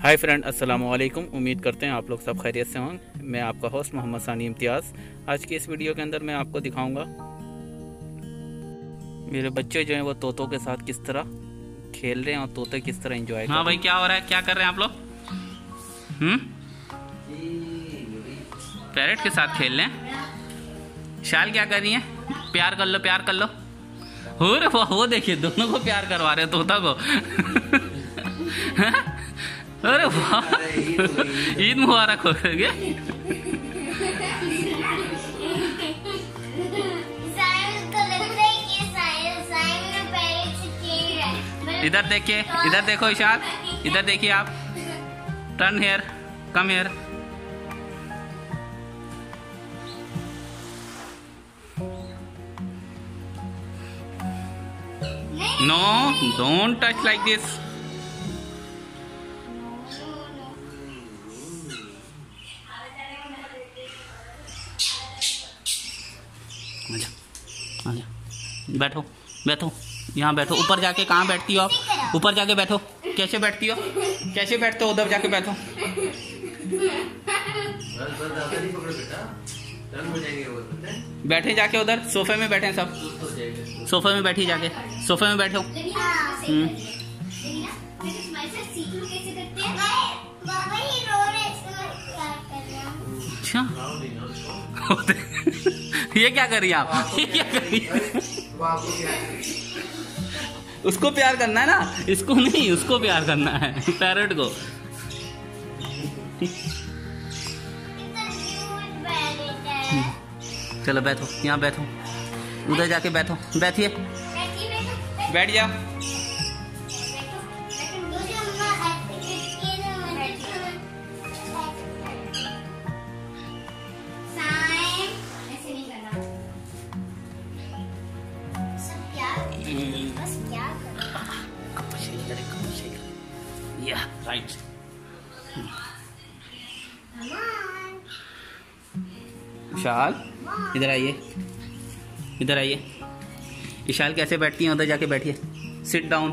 Hi friend, अस्सलाम वालेकुम। उम्मीद करते हैं आप लोग सब खैरियत से होंगे। मैं आपका होस्ट मोहम्मद सानी इम्तियाज़। आज की इस वीडियो के अंदर मैं आपको दिखाऊंगा मेरे बच्चे जो हैं वो तोतों के साथ किस तरह खेल रहे हैं और तोते किस तरह एंजॉय कर रहे हैं। हाँ भाई, क्या हो रहा है, क्या कर रहे हैं आप लोग? पैरेट के साथ खेल रहे हैं। शाल क्या कर रही है? प्यार कर लो, प्यार कर लो। हो रे वो देखिए, दोनों को प्यार करवा रहे हैं, तोता को। अरे वाह, ईद मुबारक हो गया। इधर देखिए, इधर देखो इशार, इधर देखिए आप। Turn here, come here. No, don't touch like this. बैठो बैठो, यहाँ बैठो। ऊपर जाके कहाँ बैठती हो आप? ऊपर जाके बैठो। कैसे बैठती हो? कैसे बैठते हो? उधर जाके बैठो। बैठे जाके उधर सोफे में बैठे सब। सोफे में बैठी जाके, सोफे में बैठो। अच्छा, ये क्या कर रही है आप? ये क्या कर रही है? उसको प्यार करना है ना, इसको नहीं, उसको प्यार करना है, पैरट को। चलो बैठो, यहाँ बैठो, उधर जाके बैठो। बैठिए, बैठ जाओ। राइट। विशाल, इधर आइए, इधर आइए। विशाल कैसे बैठती हैं? उधर जाके बैठिए, सिट डाउन।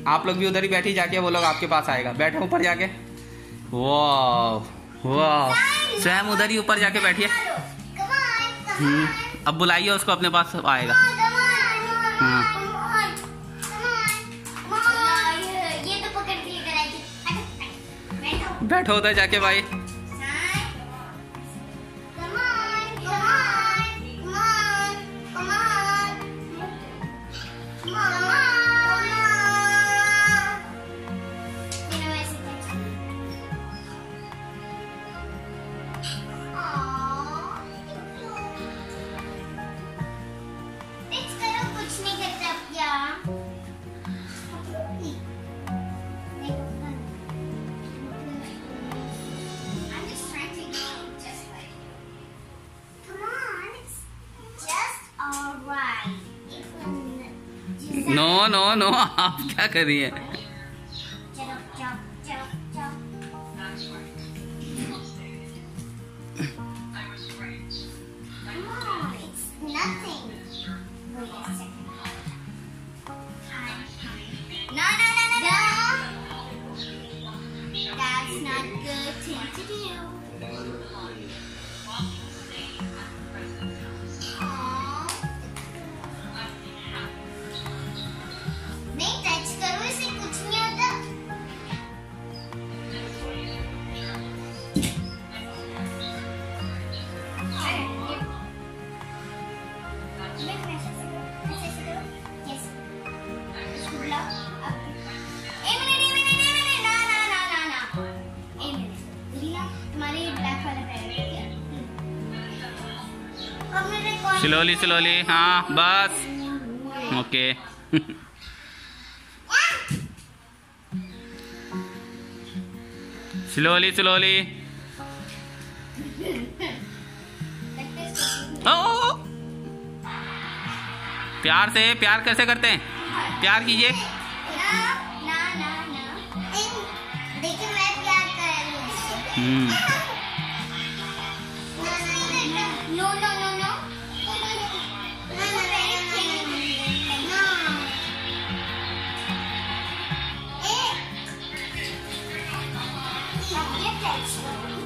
आप लोग भी उधर ही बैठी जाके, वो लोग आपके पास आएगा। बैठो ऊपर जाके। वाह वाह, स्वयं उधर ही ऊपर जाके बैठिए। अब बुलाइए उसको, अपने पास आएगा। हाँ, बैठो उधर जाके भाई। नो नो नो, आप क्या कर रही हैं? स्लोली स्लोली, हाँ बस, ओके। Slowly slowly. प्यार से, प्यार कैसे करते हैं? प्याप्यार कीजिए। देखिए मैं प्यार कर रही हूँ। No no no no. है